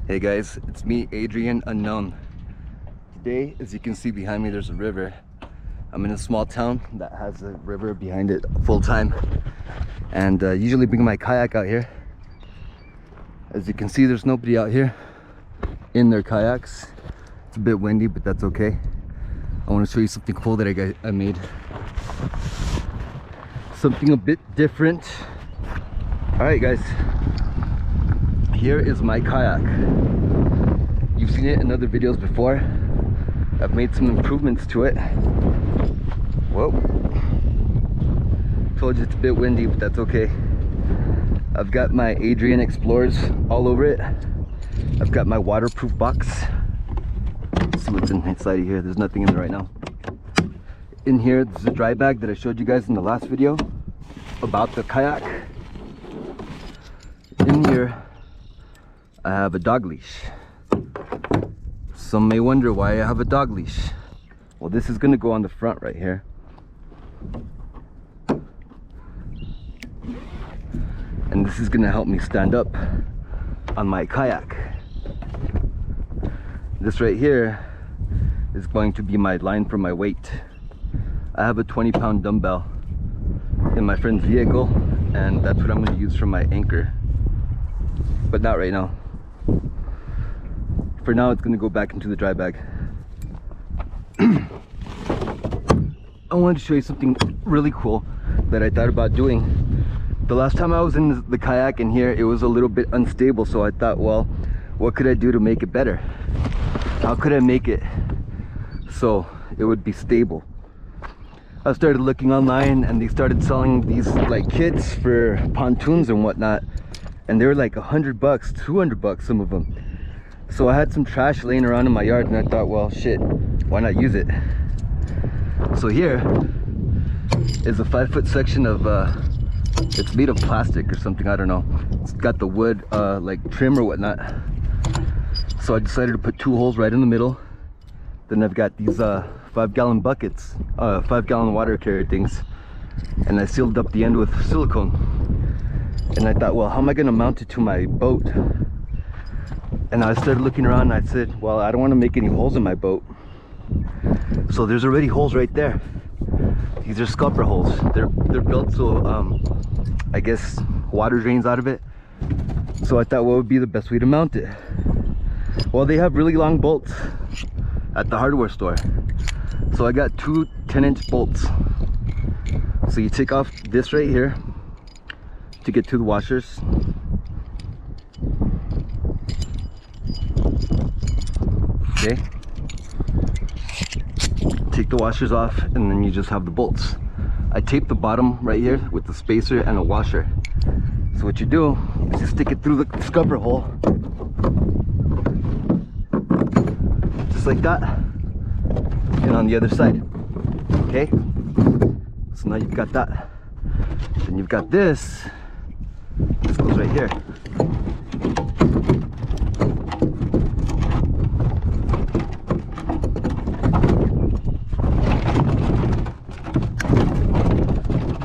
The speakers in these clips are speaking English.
Hey guys, it's me, Adrian Unknown. Today, as you can see behind me, there's a river. I'm in a small town that has a river behind it full time, and usually bring my kayak out here. As you can see, there's nobody out here in their kayaks. It's a bit windy, but that's okay. I want to show you something cool that I made. Something a bit different. Alright guys, here is my kayak. You've seen it in other videos before. I've made some improvements to it. Whoa. Told you it's a bit windy, but that's okay. I've got my Adrian Explorers all over it. I've got my waterproof box. Let's see what's inside of here. There's nothing in there right now. In here, there's a dry bag that I showed you guys in the last video about the kayak. In here, I have a dog leash. Some may wonder why I have a dog leash. Well, this is going to go on the front right here. And this is going to help me stand up on my kayak. This right here is going to be my line for my weight. I have a 20-pound dumbbell in my friend's vehicle, and that's what I'm going to use for my anchor. But not right now. For now, it's going to go back into the dry bag. I wanted to show you something really cool that I thought about doing. The last time I was in the kayak in here, it was a little bit unstable, so I thought, well, what could I do to make it better? How could I make it so it would be stable? I started looking online, and they started selling these like kits for pontoons and whatnot, and they were like $100, $200, some of them. So I had some trash laying around in my yard, and I thought, well, shit, why not use it? So here is a 5-foot section of it's made of plastic or something, I don't know. It's got the wood like trim or whatnot. So I decided to put 2 holes right in the middle. Then I've got these 5-gallon buckets, 5-gallon water carrier things, and I sealed up the end with silicone. And I thought, well, how am I gonna mount it to my boat? And I started looking around, and I said, well, I don't want to make any holes in my boat. So there's already holes right there. These are scupper holes. They're built so I guess water drains out of it. So I thought, what would be the best way to mount it? Well, they have really long bolts at the hardware store. So I got 2 10-inch bolts. So you take off this right here to get to the washers. Okay. Take the washers off, and then you just have the bolts. I tape the bottom right here with the spacer and a washer. So what you do is you stick it through the scupper hole, just like that, and on the other side. Okay, so now you've got that. Then you've got this goes right here.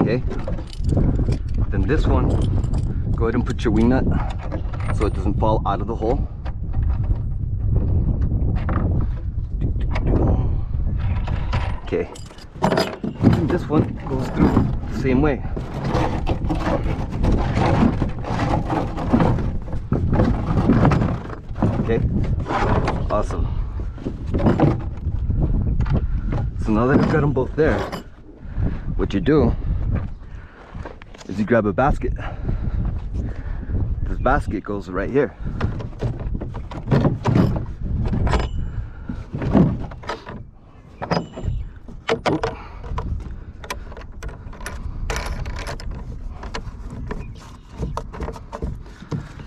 Okay, then this one, go ahead and put your wing nut so it doesn't fall out of the hole. Okay, and this one goes through the same way. Okay, awesome. So now that I've got them both there, what you do is you grab a basket. This basket goes right here. Oop.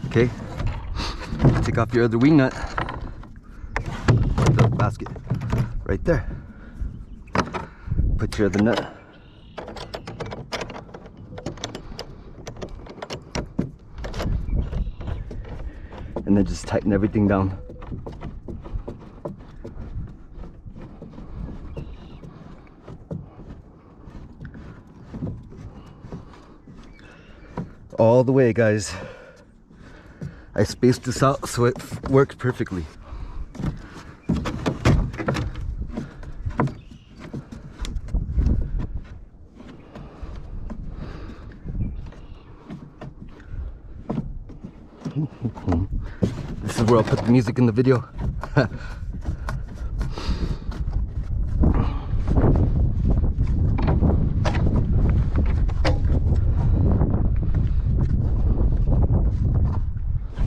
Okay, take off your other wing nut. Put the basket right there. Put your other nut. And then just tighten everything down. all the way, guys. I spaced this out so it works perfectly. This is where I'll put the music in the video.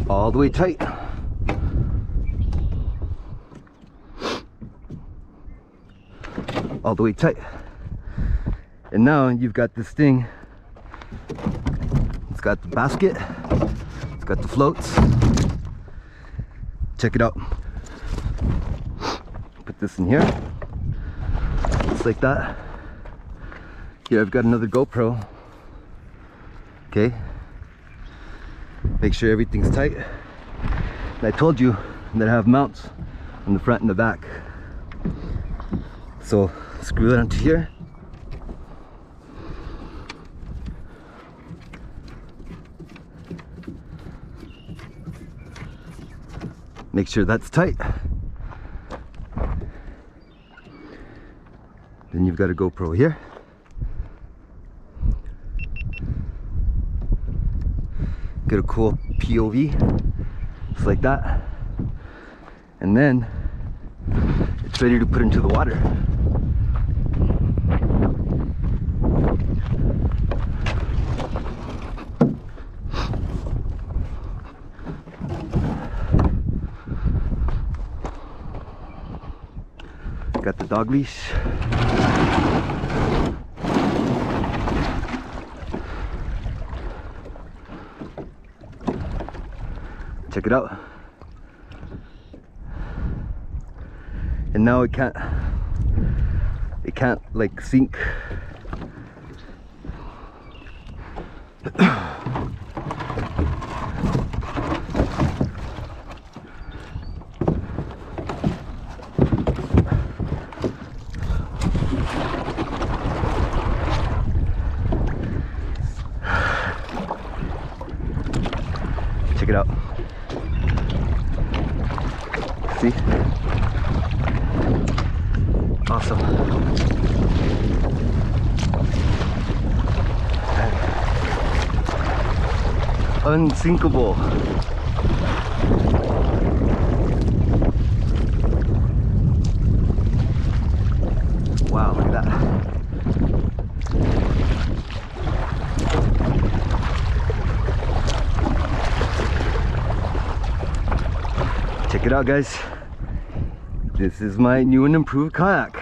All the way tight. All the way tight. And now you've got this thing. It's got the basket. It's got the floats. Check it out. Put this in here. Just like that. Here I've got another GoPro. Okay. Make sure everything's tight. And I told you that I have mounts on the front and the back. So screw that onto here. Make sure that's tight. Then you've got a GoPro here. Get a cool POV, just like that. And then it's ready to put into the water. Got the dog leash. Check it out. And now it can't like sink. Check it out. See? Awesome. Unsinkable. Wow, look at that. Check it out, guys. This is my new and improved kayak.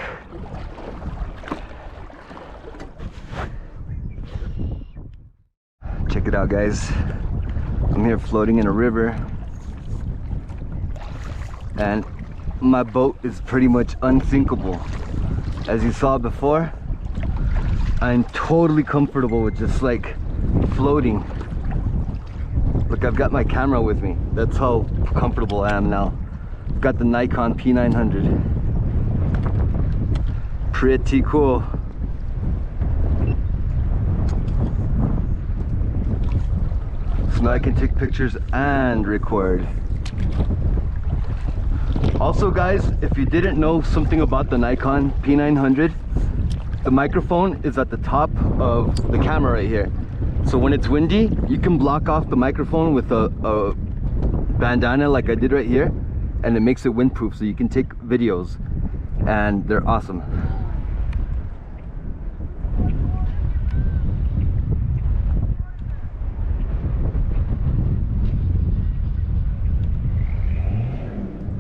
Check it out, guys. I'm here floating in a river and my boat is pretty much unsinkable. As you saw before, I'm totally comfortable with just like floating. Look, I've got my camera with me. That's how comfortable I am now. I've got the Nikon P900. Pretty cool. So now I can take pictures and record. Also, guys, if you didn't know something about the Nikon P900, the microphone is at the top of the camera right here. So when it's windy, you can block off the microphone with a bandana like I did right here, and it makes it windproof so you can take videos, and they're awesome.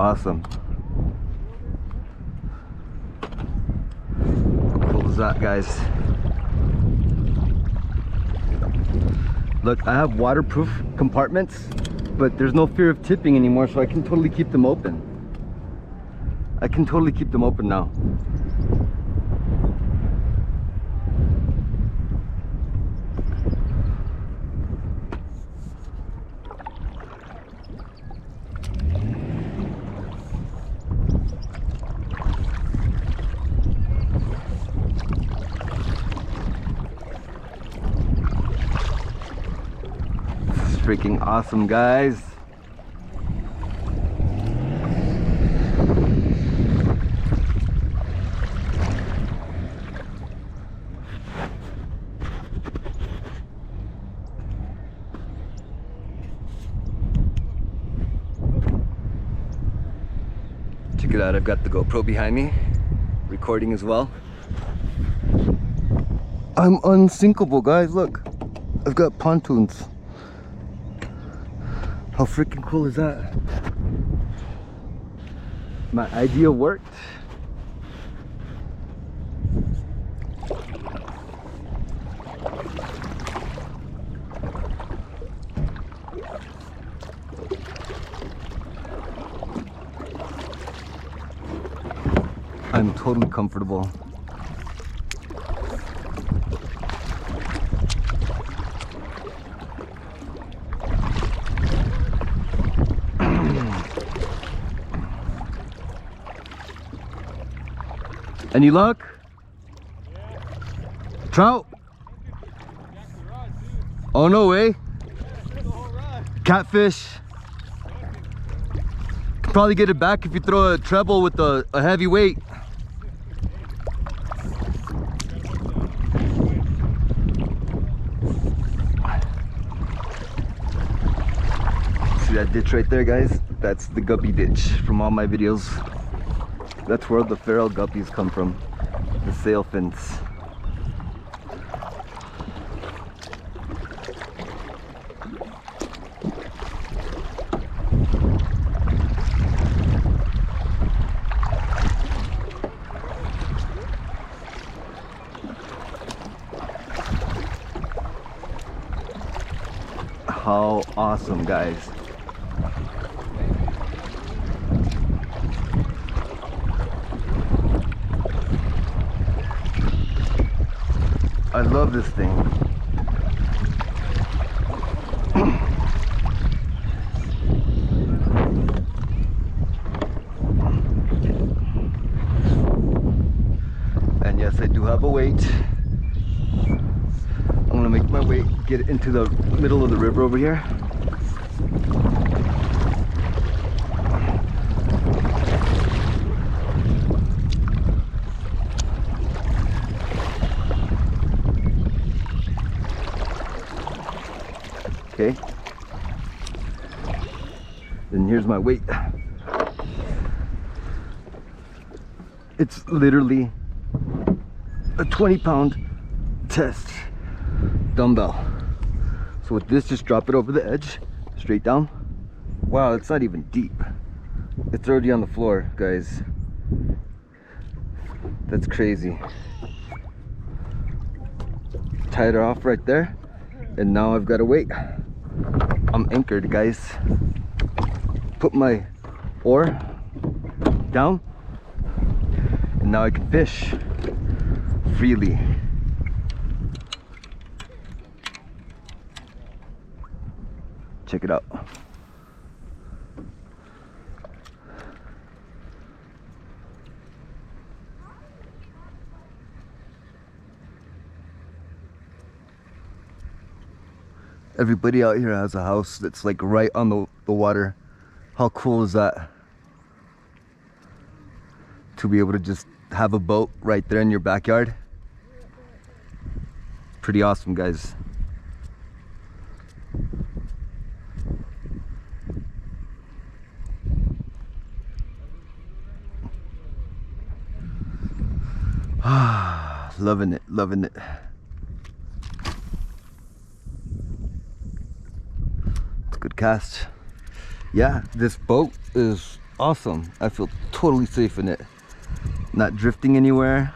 Awesome. How cool is that, guys? Look, I have waterproof compartments, but there's no fear of tipping anymore, so I can totally keep them open. I can totally keep them open now. Freaking awesome, guys. Check it out, I've got the GoPro behind me, recording as well. I'm unsinkable, guys, look. I've got pontoons. How freaking cool is that? My idea worked. I'm totally comfortable. Any luck? Yeah. Trout? Oh, no way. Catfish. Could probably get it back if you throw a treble with a heavy weight. See that ditch right there, guys? That's the guppy ditch from all my videos. That's where the feral guppies come from, the sail fins. How awesome, guys. I love this thing. And yes, I do have a weight. I'm gonna make my way get into the middle of the river over here. Okay, then here's my weight. It's literally a 20-pound test dumbbell. So with this, just drop it over the edge, straight down. Wow, it's not even deep. It's already on the floor, guys. That's crazy. Tied her off right there, and now I've got a weight. I'm anchored, guys. Put my oar down, and now I can fish freely. Check it out. Everybody out here has a house that's like right on the water. How cool is that? To be able to just have a boat right there in your backyard. Pretty awesome, guys. Loving it, loving it. It's a good cast. Yeah, this boat is awesome. I feel totally safe in it. Not drifting anywhere.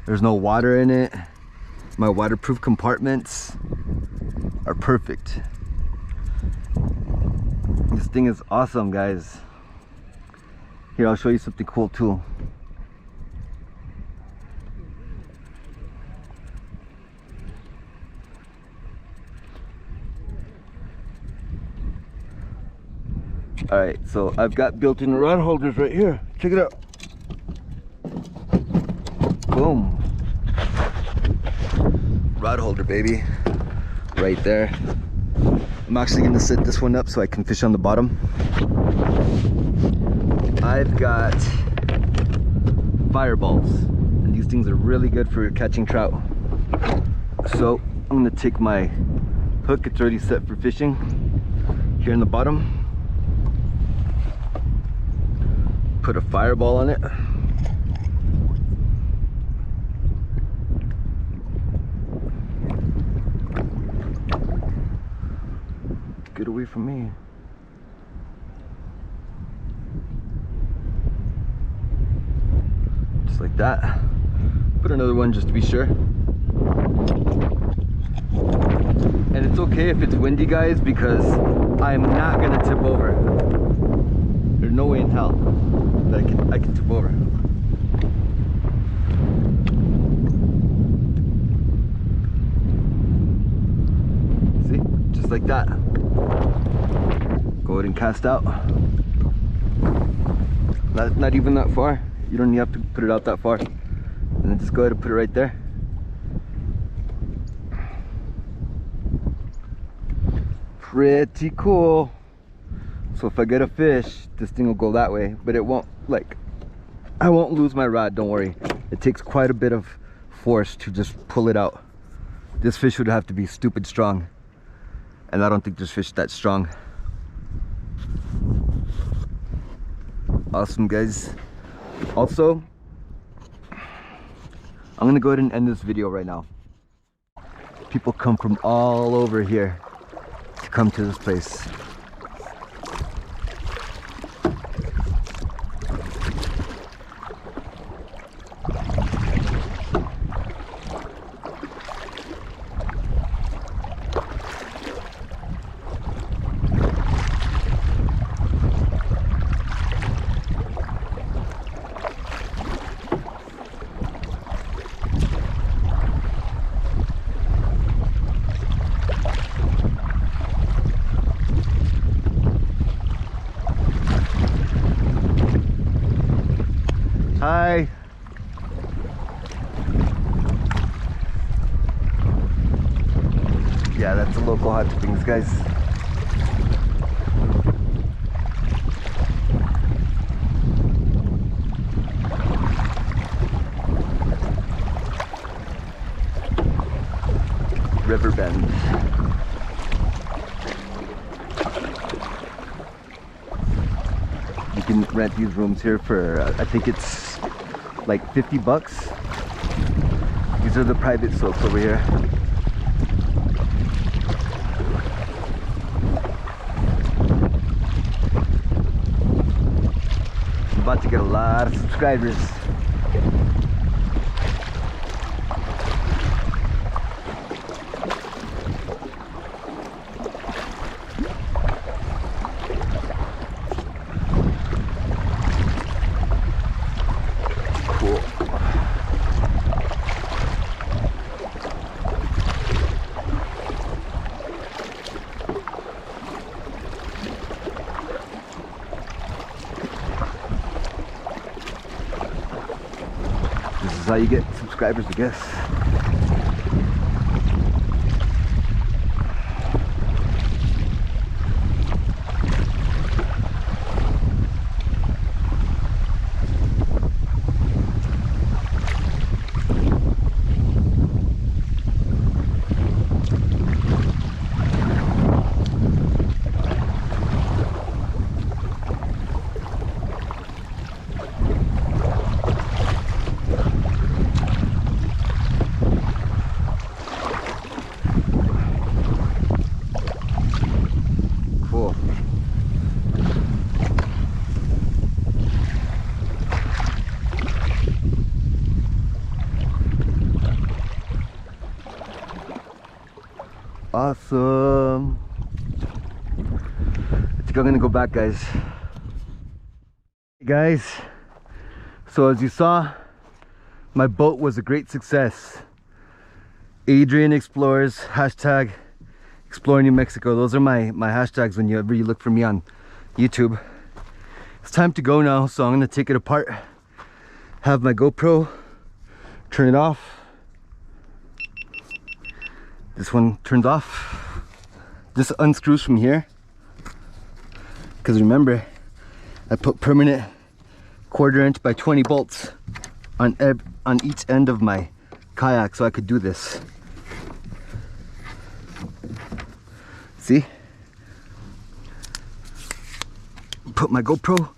There's no water in it. My waterproof compartments are perfect. This thing is awesome, guys. Here, I'll show you something cool too. All right, so I've got built-in rod holders right here. Check it out. Boom. Rod holder, baby. Right there. I'm actually gonna set this one up so I can fish on the bottom. I've got fireballs, and these things are really good for catching trout. So I'm gonna take my hook, it's already set for fishing, here in the bottom. Put a fireball on it. Get away from me. Just like that. Put another one just to be sure. And it's okay if it's windy, guys, because I'm not gonna tip over. There's no way in hell that I can tip over. See? Just like that. Go ahead and cast out. Not even that far. You don't have to put it out that far. And then just go ahead and put it right there. Pretty cool. So if I get a fish, this thing will go that way, but it won't, like, I won't lose my rod, don't worry. It takes quite a bit of force to just pull it out. This fish would have to be stupid strong, and I don't think this fish that strong. Awesome, guys. Also, I'm gonna go ahead and end this video right now. People come from all over here to come to this place. Hi. Yeah, that's the local hot springs, guys. River Bend. You can rent these rooms here for, I think it's like 50 bucks. These are the private slopes over here. I'm about to get a lot of subscribers. This is how you get subscribers, I guess. Awesome. I think I'm gonna go back, guys. Hey guys, so as you saw, my boat was a great success. Adrian Explores, hashtag Explore New Mexico. Those are my hashtags whenever you look for me on YouTube. It's time to go now, so I'm gonna take it apart, have my GoPro, turn it off. This one turns off. This unscrews from here, because remember, I put permanent 1/4 inch by 20 bolts on each end of my kayak so I could do this. See? Put my GoPro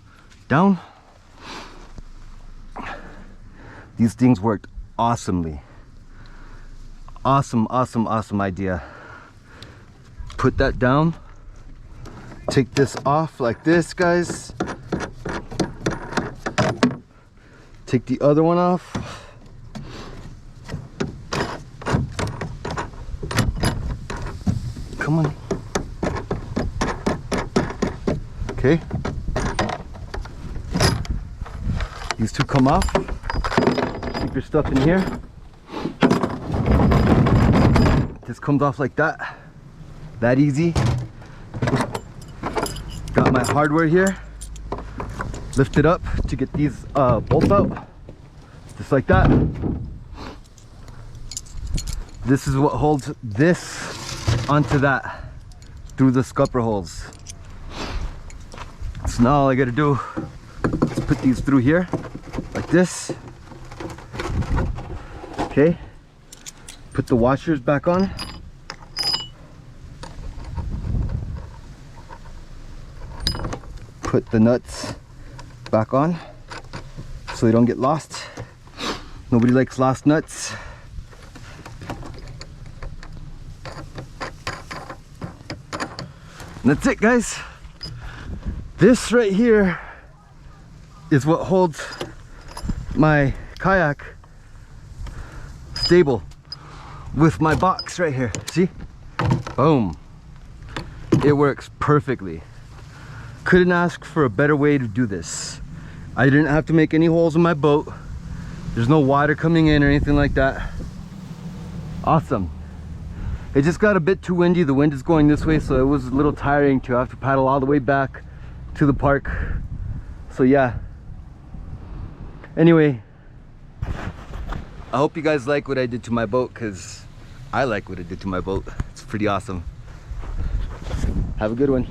down, These things worked awesomely. Awesome, awesome, awesome idea. Put that down. Take this off like this, guys. Take the other one off. Come on. Okay. These two come off. Keep your stuff in here. This comes off like that. That easy. Got my hardware here. Lift it up to get these bolts out. Just like that. This is what holds this onto that through the scupper holes. So now all I gotta do is put these through here like this. Okay, put the washers back on. Put the nuts back on so they don't get lost. Nobody likes lost nuts. And that's it, guys. This right here is what holds my kayak stable with my box right here. See? Boom. It works perfectly. Couldn't ask for a better way to do this. I didn't have to make any holes in my boat. There's no water coming in or anything like that. Awesome. It just got a bit too windy. The wind is going this way, so it was a little tiring to have to paddle all the way back to the park. So yeah. Anyway, I hope you guys like what I did to my boat, because I like what I did to my boat. It's pretty awesome. Have a good one.